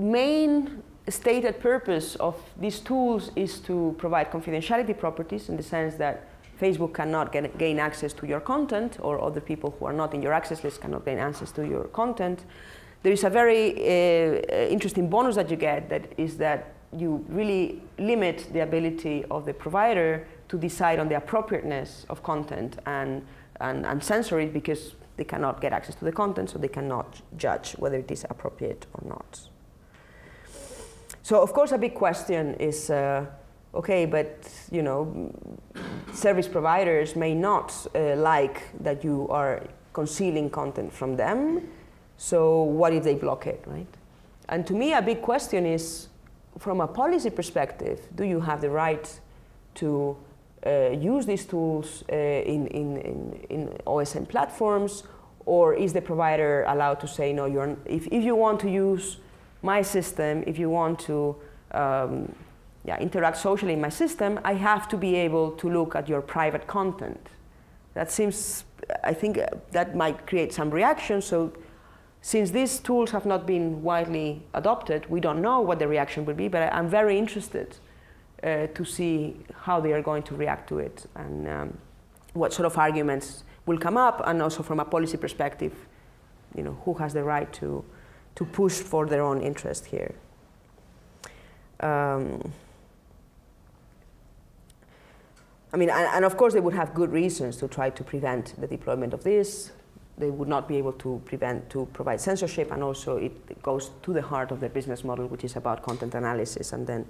main stated purpose of these tools is to provide confidentiality properties, in the sense that Facebook cannot gain access to your content, or other people who are not in your access list cannot gain access to your content, there is a very interesting bonus that you get, that is that you really limit the ability of the provider to decide on the appropriateness of content and censor it, because they cannot get access to the content, so they cannot judge whether it is appropriate or not. So of course a big question is, okay, but service providers may not like that you are concealing content from them. So what if they block it, right? And to me, a big question is, from a policy perspective, do you have the right to use these tools in OSN platforms, or is the provider allowed to say, no, if you want to use my system, if you want to interact socially in my system, I have to be able to look at your private content. That seems, I think that might create some reaction. So since these tools have not been widely adopted, we don't know what the reaction will be, but I'm very interested to see how they are going to react to it and what sort of arguments will come up, and also from a policy perspective, who has the right to push for their own interest here. And of course they would have good reasons to try to prevent the deployment of this. They would not be able to provide censorship, and also it goes to the heart of their business model, which is about content analysis and then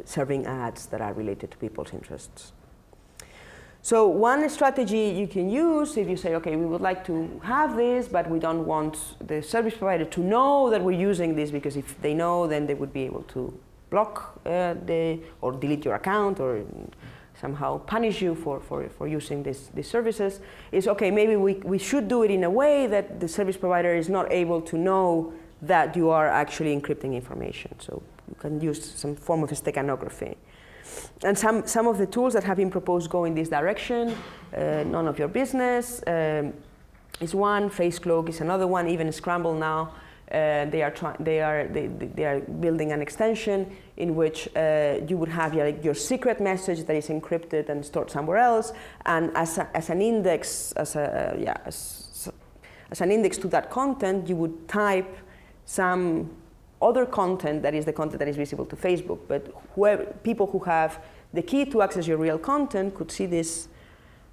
serving ads that are related to people's interests. So one strategy you can use, if you say, okay, we would like to have this, but we don't want the service provider to know that we're using this, because if they know, then they would be able to block or delete your account, or somehow punish you for using these services, is okay, maybe we should do it in a way that the service provider is not able to know that you are actually encrypting information. So you can use some form of steganography. And some of the tools that have been proposed go in this direction. None of your business is one. FaceCloak is another one. Even Scramble now, they are building an extension in which you would have your secret message that is encrypted and stored somewhere else, and as an index, as an index to that content, you would type some other content that is the content that is visible to Facebook. But people who have the key to access your real content could see this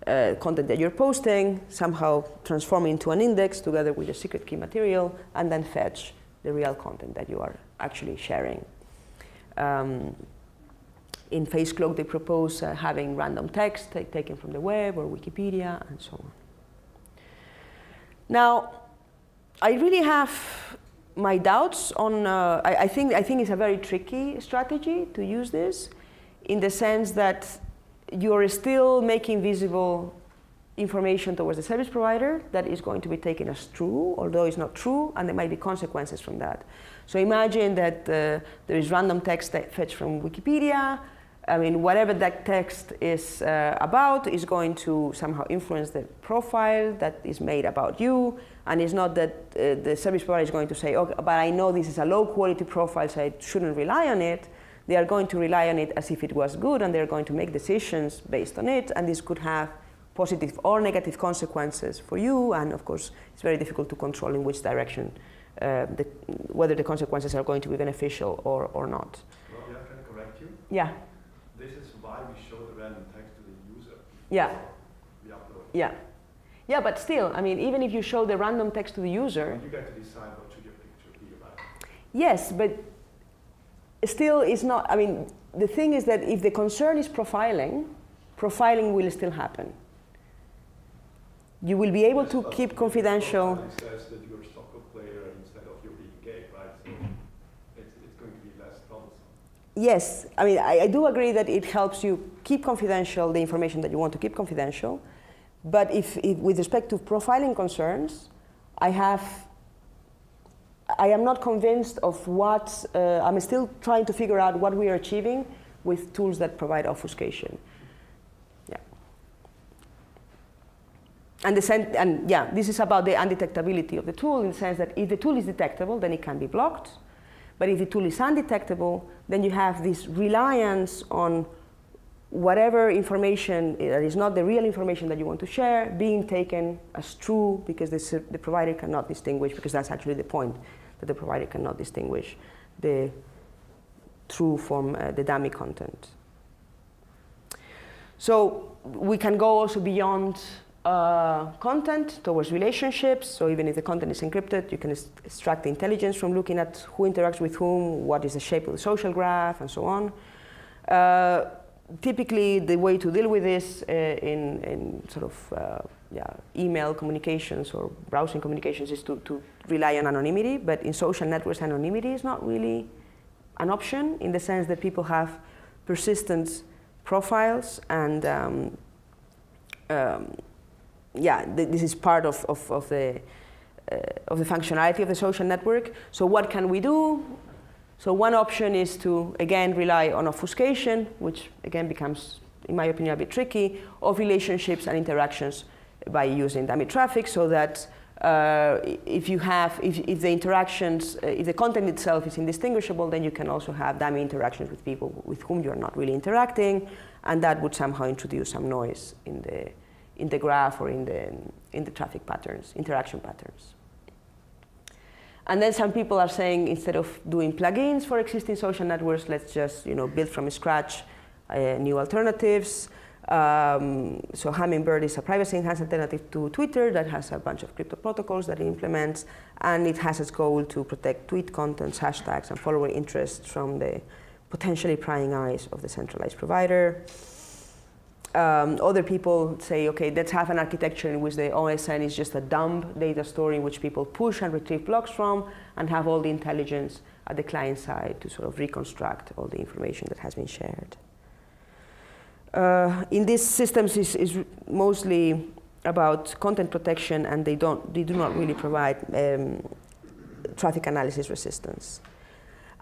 content that you're posting, somehow transform into an index together with your secret key material, and then fetch the real content that you are actually sharing. In FaceCloak, they propose having random text taken from the web or Wikipedia and so on. Now, I really have my doubts on, I think it's a very tricky strategy to use this, in the sense that you're still making visible information towards the service provider that is going to be taken as true, although it's not true, and there might be consequences from that. So imagine that there is random text that fetched from Wikipedia. I mean, whatever that text is about is going to somehow influence the profile that is made about you. And it's not that the service provider is going to say, okay, but I know this is a low quality profile, so I shouldn't rely on it. They are going to rely on it as if it was good, and they're going to make decisions based on it. And this could have positive or negative consequences for you. And of course, it's very difficult to control in which direction, whether the consequences are going to be beneficial or not. Claudia, can I correct you? Yeah. This is why we show the random text to the user. Yeah. We upload. Yeah. Yeah, but still, I mean, even if you show the random text to the user. You get to decide what should your picture be about. Yes, but still it's not, I mean, the thing is that if the concern is profiling will still happen. You will be able to keep confidential. It says that you're a soccer player instead of you being gay, right? So it's going to be less troublesome. Yes, I mean, I do agree that it helps you keep confidential the information that you want to keep confidential. But if with respect to profiling concerns, I am not convinced of what, I'm still trying to figure out what we are achieving with tools that provide obfuscation. Yeah. And this is about the undetectability of the tool, in the sense that if the tool is detectable, then it can be blocked. But if the tool is undetectable, then you have this reliance on whatever information that is not the real information that you want to share being taken as true, because the provider cannot distinguish, because that's actually the point, that the provider cannot distinguish the true from the dummy content. So we can go also beyond content towards relationships. So even if the content is encrypted, you can extract the intelligence from looking at who interacts with whom, what is the shape of the social graph, and so on. Typically, the way to deal with this in sort of email communications or browsing communications is to rely on anonymity. But in social networks, anonymity is not really an option, in the sense that people have persistent profiles, and this is part of the functionality of the social network. So what can we do? So one option is to, again, rely on obfuscation, which again becomes, in my opinion, a bit tricky, of relationships and interactions by using dummy traffic, so that if the interactions, if the content itself is indistinguishable, then you can also have dummy interactions with people with whom you're not really interacting, and that would somehow introduce some noise in the graph or in the traffic patterns, interaction patterns. And then some people are saying, instead of doing plugins for existing social networks, let's just build from scratch new alternatives. So Hummingbird is a privacy-enhanced alternative to Twitter that has a bunch of crypto protocols that it implements, and it has its goal to protect tweet contents, hashtags, and follower interests from the potentially prying eyes of the centralized provider. Other people say, okay, let's have an architecture in which the OSN is just a dumb data store in which people push and retrieve blocks from, and have all the intelligence at the client side to sort of reconstruct all the information that has been shared. In these systems is mostly about content protection, and they do not really provide traffic analysis resistance.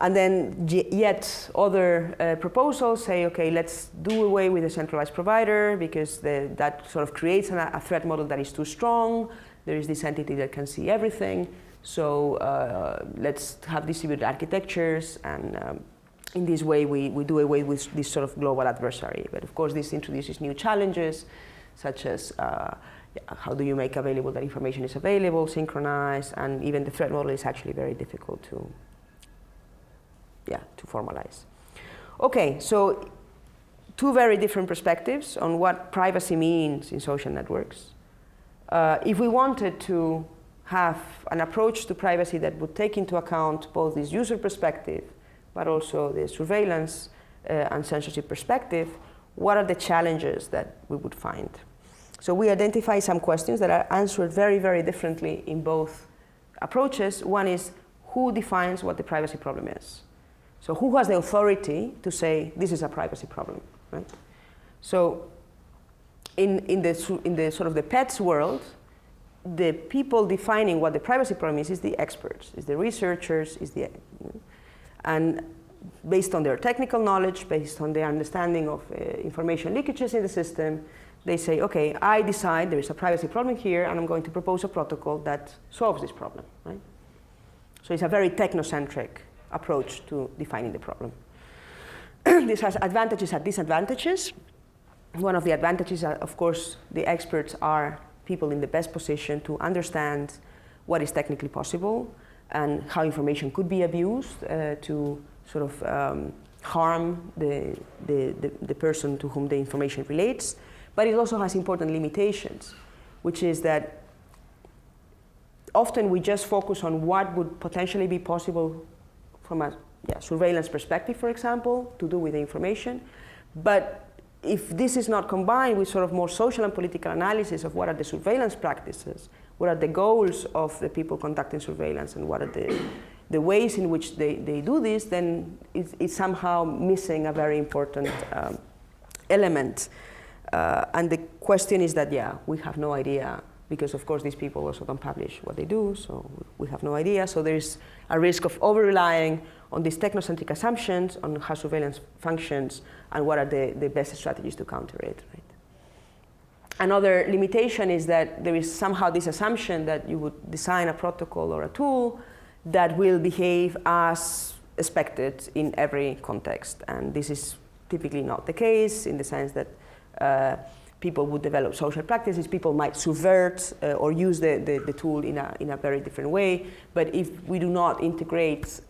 And then yet other proposals say, okay, let's do away with the centralized provider, because that sort of creates a threat model that is too strong. There is this entity that can see everything. So let's have distributed architectures, and in this way we do away with this sort of global adversary. But of course this introduces new challenges, such as how do you make available that information is available, synchronized, and even the threat model is actually very difficult to formalize. Okay, so two very different perspectives on what privacy means in social networks. If we wanted to have an approach to privacy that would take into account both this user perspective, but also the surveillance and censorship perspective, what are the challenges that we would find? So we identify some questions that are answered very, very differently in both approaches. One is, who defines what the privacy problem is? So who has the authority to say this is a privacy problem, right? So in the sort of the pets world, the people defining what the privacy problem is the experts, is the researchers, and based on their technical knowledge, based on their understanding of information leakages in the system, they say, okay, I decide there is a privacy problem here, and I'm going to propose a protocol that solves this problem, right? So it's a very technocentric approach to defining the problem. This has advantages and disadvantages. One of the advantages, of course, the experts are people in the best position to understand what is technically possible and how information could be abused to sort of harm the person to whom the information relates. But it also has important limitations, which is that often we just focus on what would potentially be possible from a surveillance perspective, for example, to do with the information. But if this is not combined with sort of more social and political analysis of what are the surveillance practices, what are the goals of the people conducting surveillance, and what are the ways in which they do this, then it's somehow missing a very important element. And the question is that, we have no idea, because of course these people also don't publish what they do, so we have no idea. So there's a risk of over-relying on these technocentric assumptions on how surveillance functions and what are the best strategies to counter it. Right? Another limitation is that there is somehow this assumption that you would design a protocol or a tool that will behave as expected in every context. And this is typically not the case, in the sense that people would develop social practices, people might subvert or use the tool in a very different way. But if we do not integrate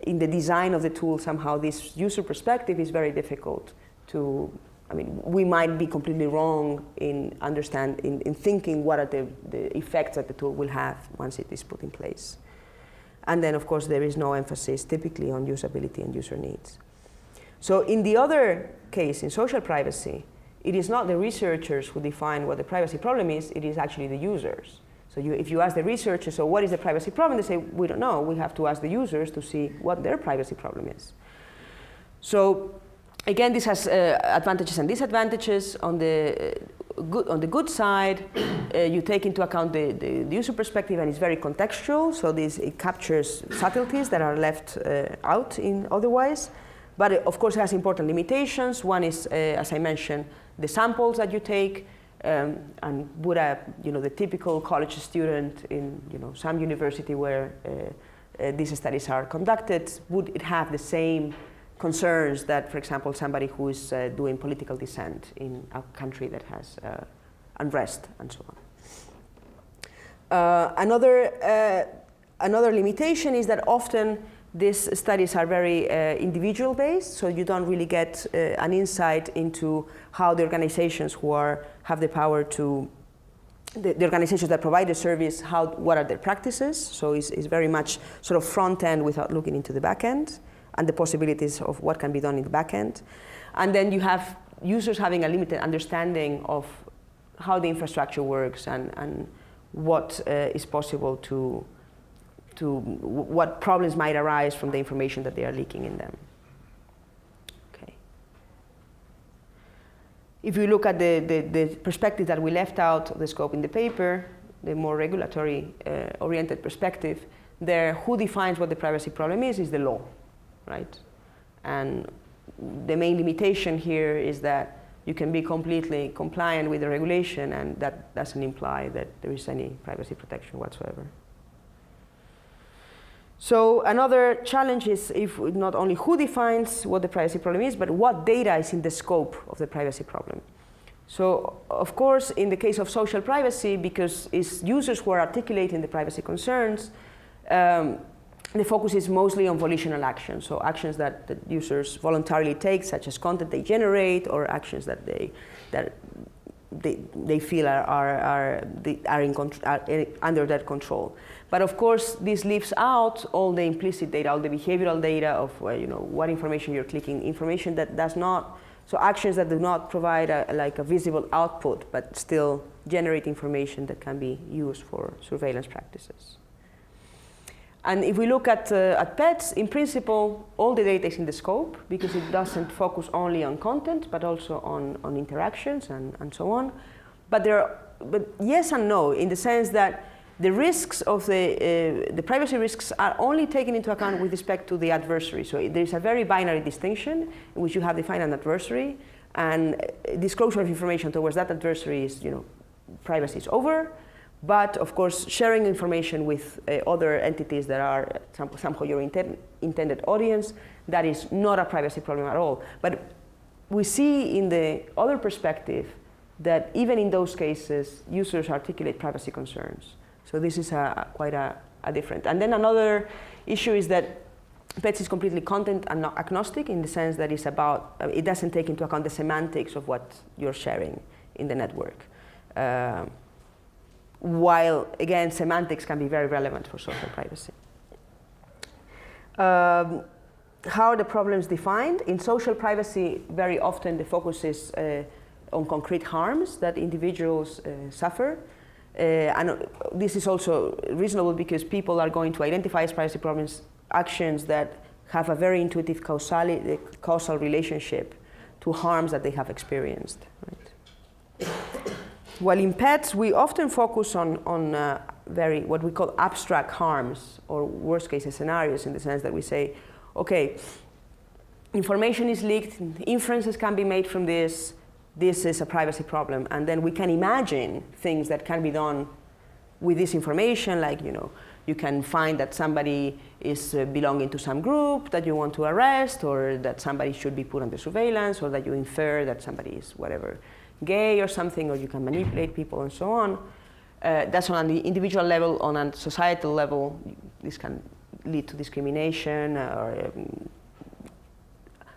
in the design of the tool somehow this user perspective, is very difficult to I mean, we might be completely wrong in thinking what are the effects that the tool will have once it is put in place. And then, of course, there is no emphasis typically on usability and user needs. So in the other case, in social privacy, it is not the researchers who define what the privacy problem is, it is actually the users. So if you ask the researchers, so what is the privacy problem? They say, we don't know. We have to ask the users to see what their privacy problem is. So again, this has advantages and disadvantages. On the good side, you take into account the user perspective, and it's very contextual. So it captures subtleties that are left out in otherwise. But of course, it has important limitations. One is, as I mentioned, the samples that you take. And would the typical college student in some university where these studies are conducted, would it have the same concerns that, for example, somebody who is doing political dissent in a country that has unrest and so on. Another limitation is that often these studies are very individual based, so you don't really get an insight into how the organizations who have the power to, the organizations that provide the service, what are their practices. So it's very much sort of front end without looking into the back end and the possibilities of what can be done in the back end. And then you have users having a limited understanding of how the infrastructure works and what is possible to what problems might arise from the information that they are leaking in them. Okay. If you look at the perspective that we left out of the scope in the paper, the more regulatory oriented perspective, there who defines what the privacy problem is the law, right? And the main limitation here is that you can be completely compliant with the regulation, and that doesn't imply that there is any privacy protection whatsoever. So another challenge is if not only who defines what the privacy problem is, but what data is in the scope of the privacy problem. So of course, in the case of social privacy, because it's users who are articulating the privacy concerns, the focus is mostly on volitional actions. So actions that users voluntarily take, such as content they generate, or actions that they feel are under their control. But of course, this leaves out all the implicit data, all the behavioral data of what information you're clicking, information that does not, so actions that do not provide a visible output, but still generate information that can be used for surveillance practices. And if we look at pets, in principle, all the data is in the scope because it doesn't focus only on content, but also on interactions and so on. But yes and no, in the sense that the risks of the privacy risks are only taken into account with respect to the adversary. So there's a very binary distinction in which you have defined an adversary, and disclosure of information towards that adversary is, privacy is over. But of course, sharing information with other entities that are somehow your intended audience, that is not a privacy problem at all. But we see in the other perspective that even in those cases, users articulate privacy concerns. So this is quite a different. And then another issue is that PETS is completely content agnostic in the sense that it's about, it doesn't take into account the semantics of what you're sharing in the network. While, again, semantics can be very relevant for social privacy. How are the problems defined? In social privacy, very often the focus is on concrete harms that individuals suffer. And this is also reasonable because people are going to identify as privacy problems actions that have a very intuitive causal relationship to harms that they have experienced. Right? While in pets, we often focus on very what we call abstract harms or worst case scenarios, in the sense that we say, okay, information is leaked, inferences can be made from this, this is a privacy problem, and then we can imagine things that can be done with this information, like you can find that somebody is belonging to some group that you want to arrest, or that somebody should be put under surveillance, or that you infer that somebody is whatever, gay or something, or you can manipulate people and so on. That's on the individual level. On a societal level, this can lead to discrimination or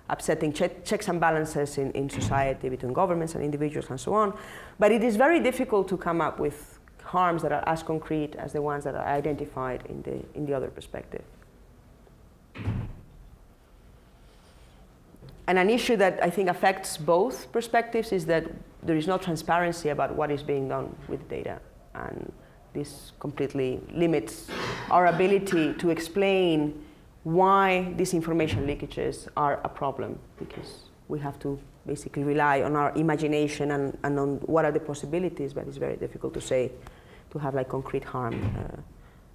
upsetting checks and balances in society between governments and individuals and so on. But it is very difficult to come up with harms that are as concrete as the ones that are identified in the other perspective. And an issue that I think affects both perspectives is that there is no transparency about what is being done with data. And this completely limits our ability to explain why these information leakages are a problem, because we have to basically rely on our imagination and on what are the possibilities, but it's very difficult to say, to have like concrete harm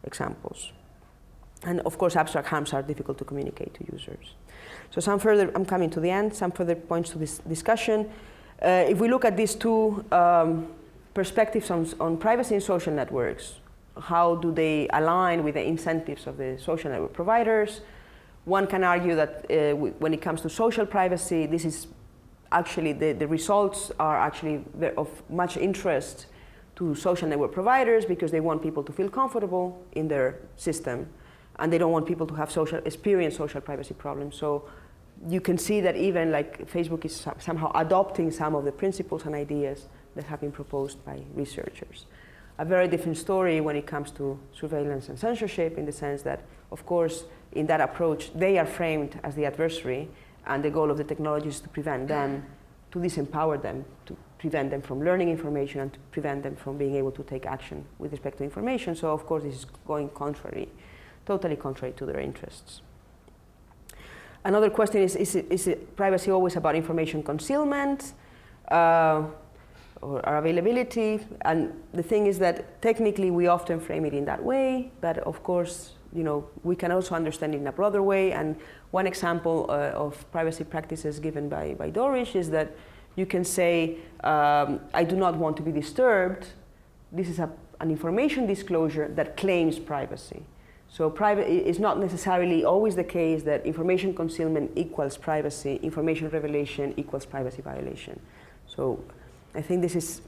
examples. And of course, abstract harms are difficult to communicate to users. So some further, I'm coming to the end, some further points to this discussion. If we look at these two perspectives on privacy and social networks, how do they align with the incentives of the social network providers? One can argue that when it comes to social privacy, this is actually, the results are actually of much interest to social network providers because they want people to feel comfortable in their system and they don't want people to have experience social privacy problems. So you can see that even like Facebook is somehow adopting some of the principles and ideas that have been proposed by researchers. A very different story when it comes to surveillance and censorship, in the sense that, of course, in that approach, they are framed as the adversary, and the goal of the technology is to prevent them, to disempower them, to prevent them from learning information and to prevent them from being able to take action with respect to information. So, of course, this is going contrary, totally contrary to their interests. Another question is privacy always about information concealment? Or availability, and the thing is that technically we often frame it in that way, but of course, you know, we can also understand it in a broader way. And one example of privacy practices given by Dorish is that you can say, I do not want to be disturbed. This is an information disclosure that claims privacy. So it's not necessarily always the case that information concealment equals privacy, information revelation equals privacy violation. So I think this is,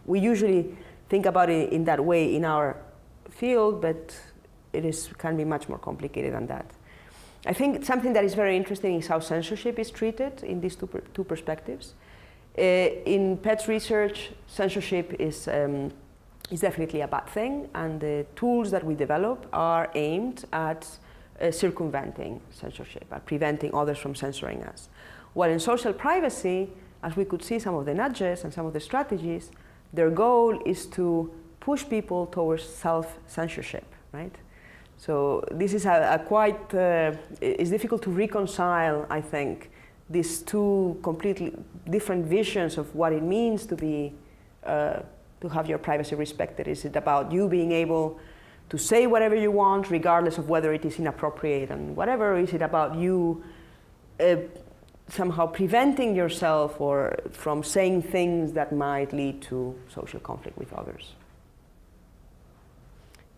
we usually think about it in that way in our field, but can be much more complicated than that. I think something that is very interesting is how censorship is treated in these two perspectives. In PET's research, censorship is definitely a bad thing, and the tools that we develop are aimed at circumventing censorship, at preventing others from censoring us. While in social privacy, as we could see some of the nudges and some of the strategies, their goal is to push people towards self-censorship, right? So this is it's difficult to reconcile, I think, these two completely different visions of what it means to be, to have your privacy respected. Is it about you being able to say whatever you want, regardless of whether it is inappropriate and whatever? Or is it about you somehow preventing yourself from saying things that might lead to social conflict with others?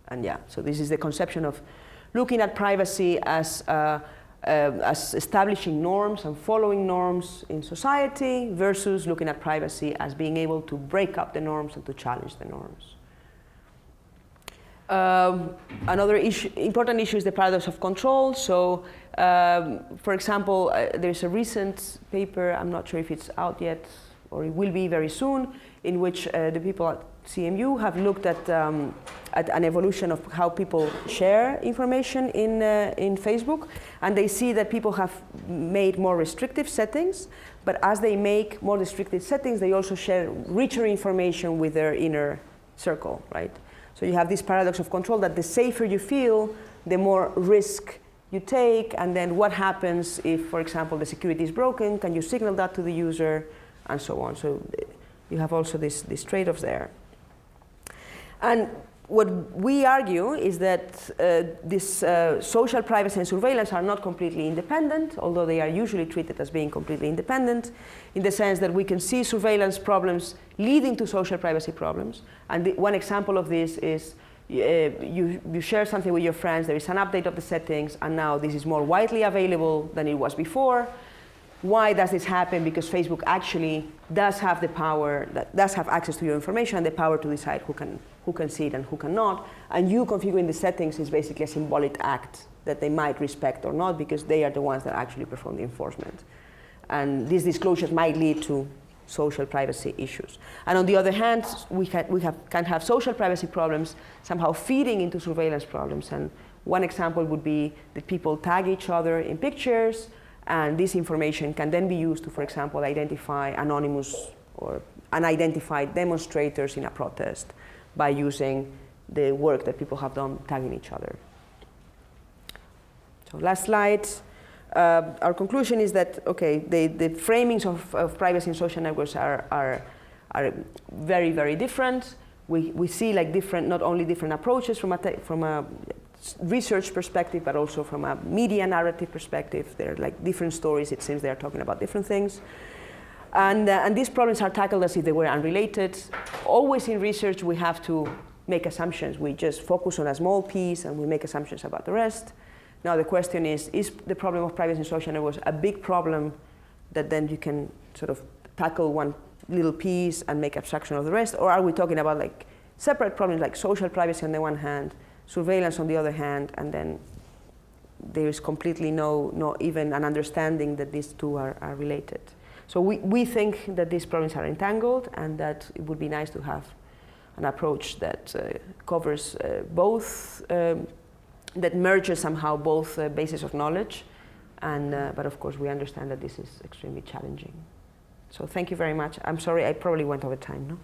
And so this is the conception of looking at privacy as establishing norms and following norms in society versus looking at privacy as being able to break up the norms and to challenge the norms. Another important issue is the paradox of control. So, for example, there's a recent paper, I'm not sure if it's out yet, or it will be very soon, in which the people at CMU have looked at an evolution of how people share information in Facebook, and they see that people have made more restrictive settings, but as they make more restrictive settings, they also share richer information with their inner circle, right? So you have this paradox of control, that the safer you feel, the more risk you take, and then what happens if, for example, the security is broken? Can you signal that to the user, and so on? So you have also these trade-offs there. And what we argue is that this social privacy and surveillance are not completely independent, although they are usually treated as being completely independent, in the sense that we can see surveillance problems leading to social privacy problems. And one example of this is you share something with your friends, there is an update of the settings, and now this is more widely available than it was before. Why does this happen? Because Facebook actually does have the power, does have access to your information and the power to decide who can see it and who cannot. And you configuring the settings is basically a symbolic act that they might respect or not, because they are the ones that actually perform the enforcement. And these disclosures might lead to social privacy issues. And on the other hand, we can have social privacy problems somehow feeding into surveillance problems. And one example would be that people tag each other in pictures, and this information can then be used to, for example, identify anonymous or unidentified demonstrators in a protest by using the work that people have done tagging each other. So last slide. Our conclusion is that, okay, the framings of privacy in social networks are very, very different. We see like different, not only different approaches from a research perspective, but also from a media narrative perspective. They're like different stories. It seems they're talking about different things. And these problems are tackled as if they were unrelated. Always in research, we have to make assumptions. We just focus on a small piece and we make assumptions about the rest. Now the question is the problem of privacy in social networks a big problem that then you can sort of tackle one little piece and make abstraction of the rest? Or are we talking about like separate problems like social privacy on the one hand, surveillance on the other hand, and then there is completely no even an understanding that these two are related? So we think that these problems are entangled, and that it would be nice to have an approach that covers both, that merges somehow both bases of knowledge, and but of course we understand that this is extremely challenging. So thank you very much. I'm sorry, I probably went over time, no?